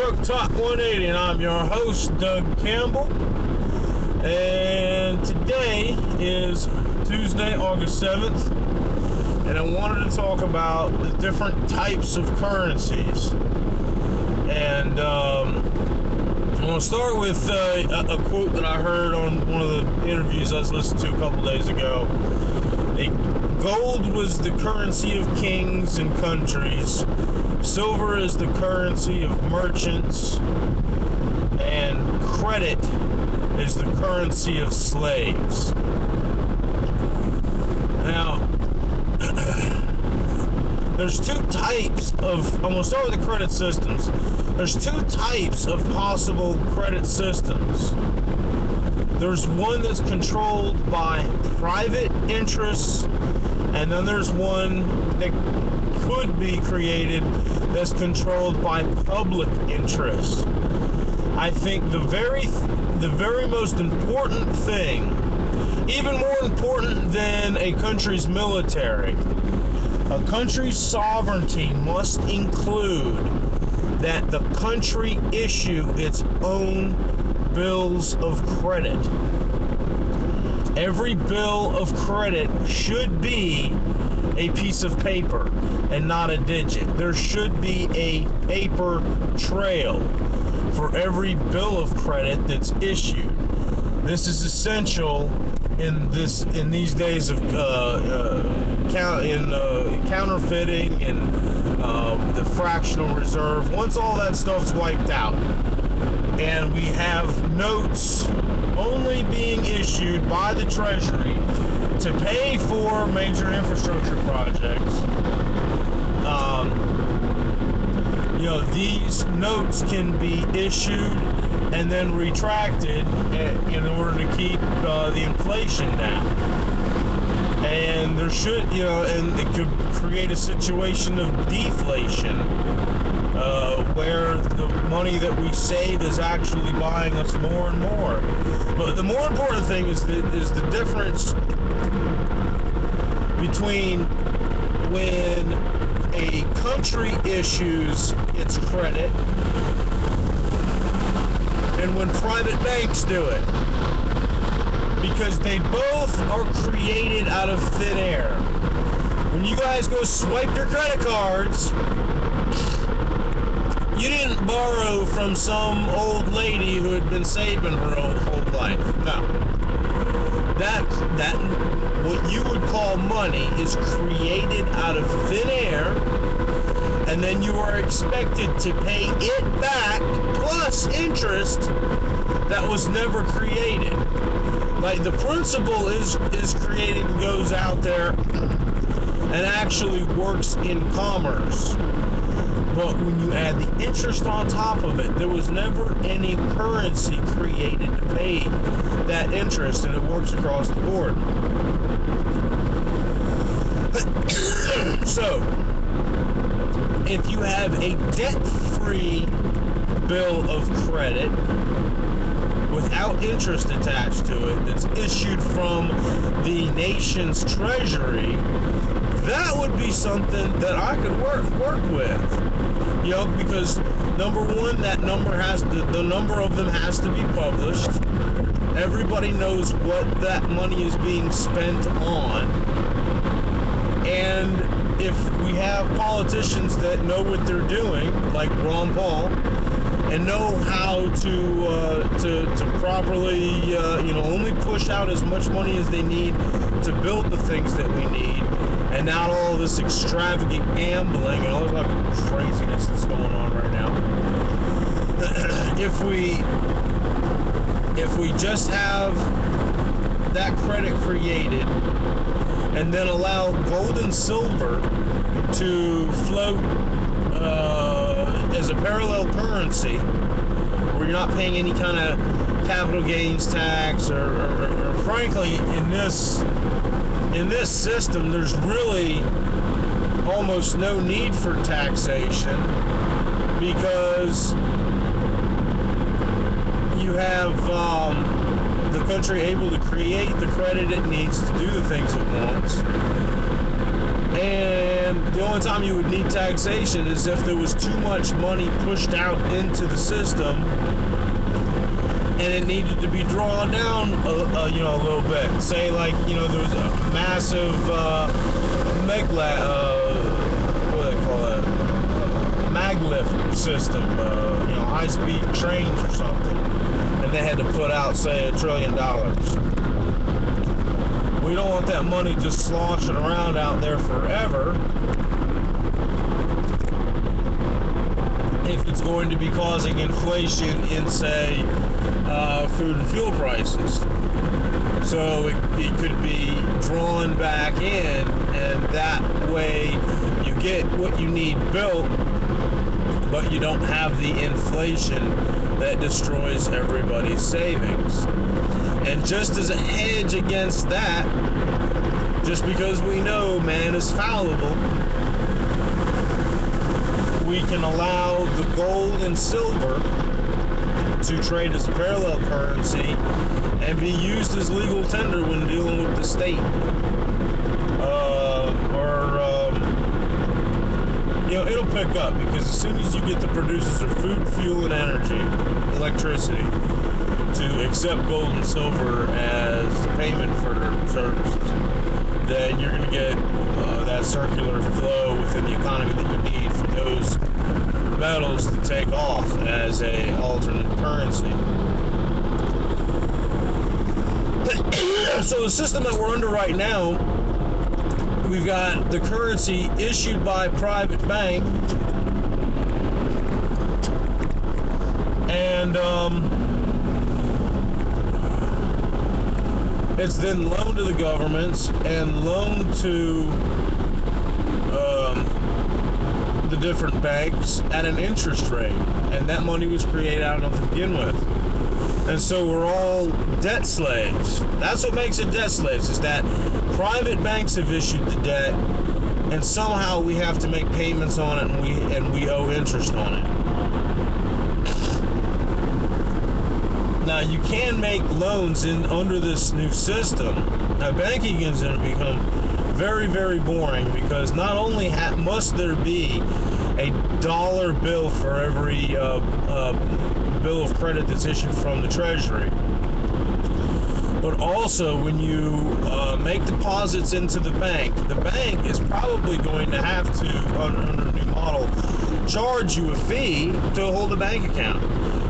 Truck Talk 180, and I'm your host, Doug Campbell. And today is Tuesday, August 7th, and I wanted to talk about the different types of currencies. And I'm going to start with a quote that I heard on one of the interviews I was listening to a couple days ago. Gold was the currency of kings and countries. Silver is the currency of merchants. And credit is the currency of slaves. Now, there's two types of, I'm going to start with the credit systems. There's two types of possible credit systems. There's one that's controlled by private interests, and then there's one that could be created that's controlled by public interest. I think the very most important thing, even more important than a country's military, a country's sovereignty must include that the country issue its own bills of credit. Every bill of credit should be a piece of paper and not a digit. There should be a paper trail for every bill of credit that's issued. This is essential in these days of counterfeiting and the fractional reserve. Once all that stuff's wiped out, and we have notes only being issued by the Treasury to pay for major infrastructure projects, these notes can be issued and then retracted in order to keep the inflation down. And there should, and it could create a situation of deflation, where the money that we save is actually buying us more and more. But the more important thing is the difference between when a country issues its credit and when private banks do it, because they both are created out of thin air. When you guys go swipe your credit cards, you didn't borrow from some old lady who had been saving her whole life. No. That what you would call money is created out of thin air, and then you are expected to pay it back plus interest that was never created. Like, the principle is created and goes out there and actually works in commerce. But when you add the interest on top of it, there was never any currency created to pay that interest, and it works across the board. So, if you have a debt-free bill of credit without interest attached to it that's issued from the nation's treasury, that would be something that I could work with. Because number one, that number the number of them has to be published. Everybody knows what that money is being spent on. And if we have politicians that know what they're doing, like Ron Paul, and know how to properly, only push out as much money as they need to build the things that we need, and not all this extravagant gambling and all this other craziness that's going on right now. If we just have that credit created, and then allow gold and silver to float as a parallel currency, where you're not paying any kind of capital gains tax, or frankly, in this system, there's really almost no need for taxation, because you have the country able to create the credit it needs to do the things it wants, and And the only time you would need taxation is if there was too much money pushed out into the system and it needed to be drawn down a little bit. Say like, there was a massive what do they call it? Maglift system, high-speed trains or something, and they had to put out, say, $1 trillion. We don't want that money just sloshing around out there forever if it's going to be causing inflation in, say, food and fuel prices. So it could be drawn back in, and that way you get what you need built, but you don't have the inflation that destroys everybody's savings. And just as a hedge against that, just because we know man is fallible, we can allow the gold and silver to trade as parallel currency and be used as legal tender when dealing with the state. It'll pick up, because as soon as you get the producers of food, fuel, and energy, electricity, to accept gold and silver as payment for their services, then you're going to get that circular flow within the economy that you need for those metals to take off as a alternate currency. So the system that we're under right now, we've got the currency issued by a private bank, and it's then loaned to the governments and loaned to the different banks at an interest rate, and that money was created out of to begin with. And so we're all debt slaves. That's what makes it debt slaves, is that private banks have issued the debt, and somehow we have to make payments on it, and we owe interest on it. Now, you can make loans under this new system. Now, banking is going to become very, very boring, because not only must there be a dollar bill for every bill of credit that's issued from the Treasury, but also when you make deposits into the bank is probably going to have to, under the new model, charge you a fee to hold a bank account,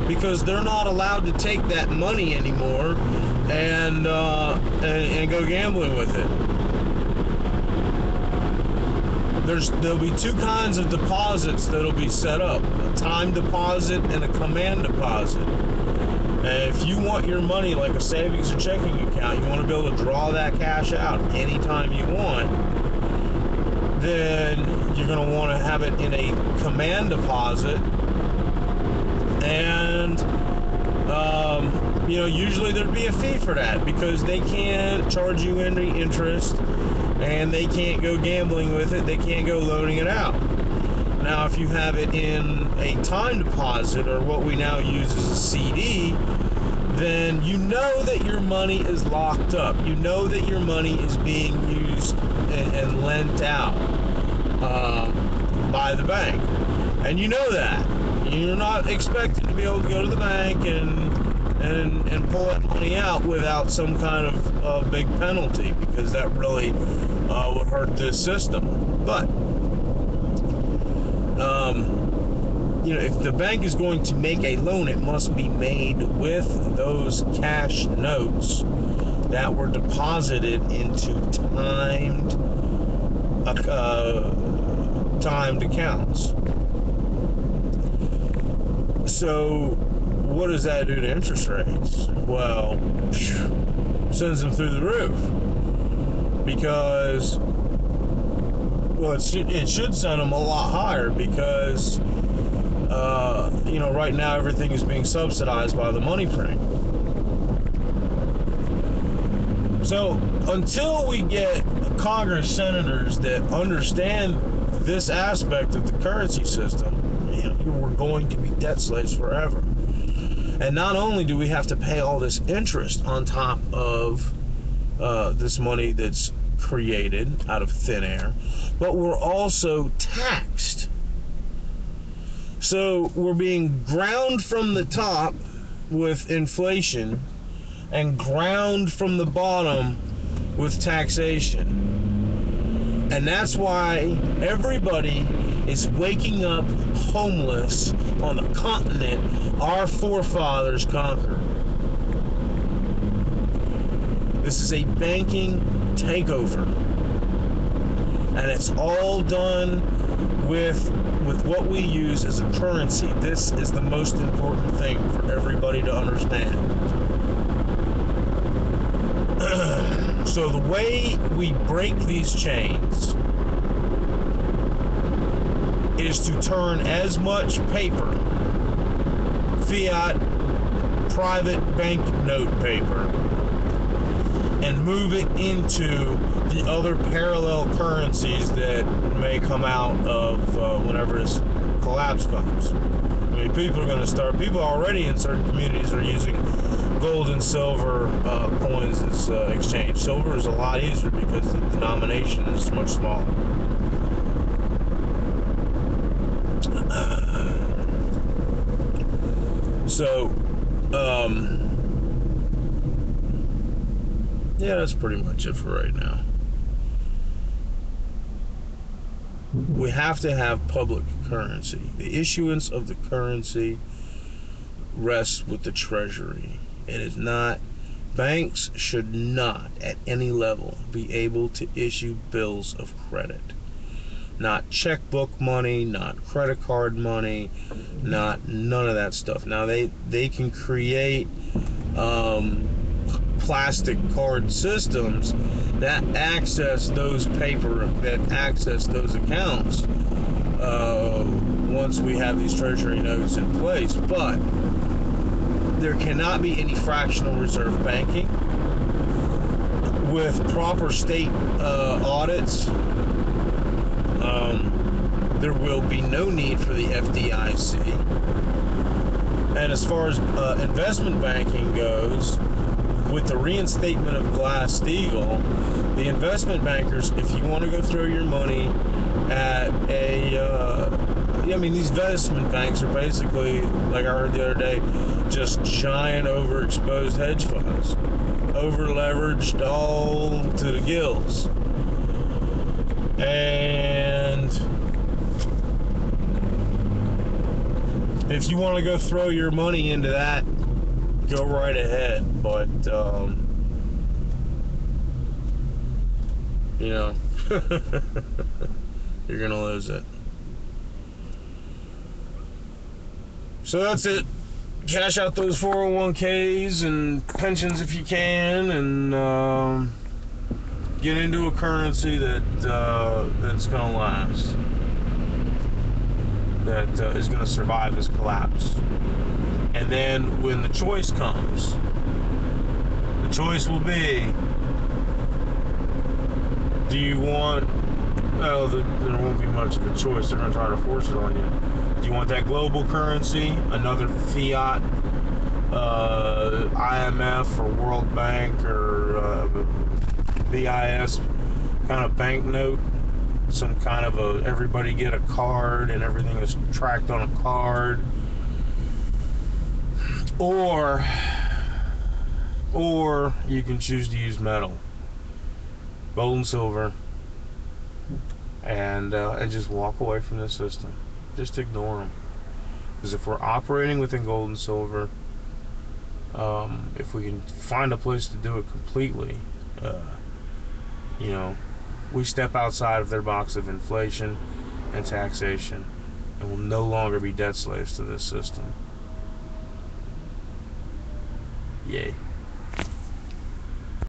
because they're not allowed to take that money anymore and go gambling with it. There'll be two kinds of deposits that'll be set up: a time deposit and a command deposit. And if you want your money like a savings or checking account, you want to be able to draw that cash out anytime you want, then you're going to want to have it in a command deposit. And usually there'd be a fee for that, because they can't charge you any interest, and they can't go gambling with it. They can't go loaning it out. Now, if you have it in a time deposit, or what we now use as a CD, then you know that your money is locked up. You know that your money is being used and lent out by the bank. And you know that. You're not expected to be able to go to the bank and pull that money out without some kind of big penalty, because that really would hurt this system. But if the bank is going to make a loan, it must be made with those cash notes that were deposited into timed accounts. So what does that do to interest rates? Well, sends them through the roof, because it should send them a lot higher, because right now everything is being subsidized by the money printing. So until we get Congress senators that understand this aspect of the currency system, we're going to be debt slaves forever. And not only do we have to pay all this interest on top of this money that's created out of thin air, but we're also taxed. So we're being ground from the top with inflation and ground from the bottom with taxation. And that's why everybody is waking up homeless on the continent our forefathers conquered. This is a banking takeover. And it's all done with what we use as a currency. This is the most important thing for everybody to understand. So the way we break these chains is to turn as much paper, fiat, private banknote paper, and move it into the other parallel currencies that may come out of whenever this collapse comes. I mean, people already in certain communities are using gold and silver coins as exchange. Silver is a lot easier because the denomination is much smaller. Yeah, that's pretty much it for right now. We have to have public currency. The issuance of the currency rests with the Treasury. It is not, banks should not at any level be able to issue bills of credit. Not checkbook money, not credit card money, none of that stuff. Now they can create plastic card systems that access those accounts once we have these treasury notes in place, but there cannot be any fractional reserve banking. With proper state audits, there will be no need for the FDIC. And as far as investment banking goes, with the reinstatement of Glass-Steagall, the investment bankers, if you want to go throw your money at these investment banks are basically, like I heard the other day, just giant overexposed hedge funds, over-leveraged all to the gills. And if you want to go throw your money into that, go right ahead, but you're gonna lose it. So that's it. Cash out those 401ks and pensions if you can, and get into a currency that's gonna last, that is gonna survive this collapse. And then when the choice comes, the choice will be, do you want, well, there won't be much of a choice. They're going to try to force it on you. Do you want that global currency, another fiat, IMF or World Bank or BIS kind of banknote, some kind of everybody get a card and everything is tracked on a card? Or you can choose to use metal, gold and silver, and just walk away from the system. Just ignore them. Because if we're operating within gold and silver, if we can find a place to do it completely, we step outside of their box of inflation and taxation, and will no longer be debt slaves to this system. Yay.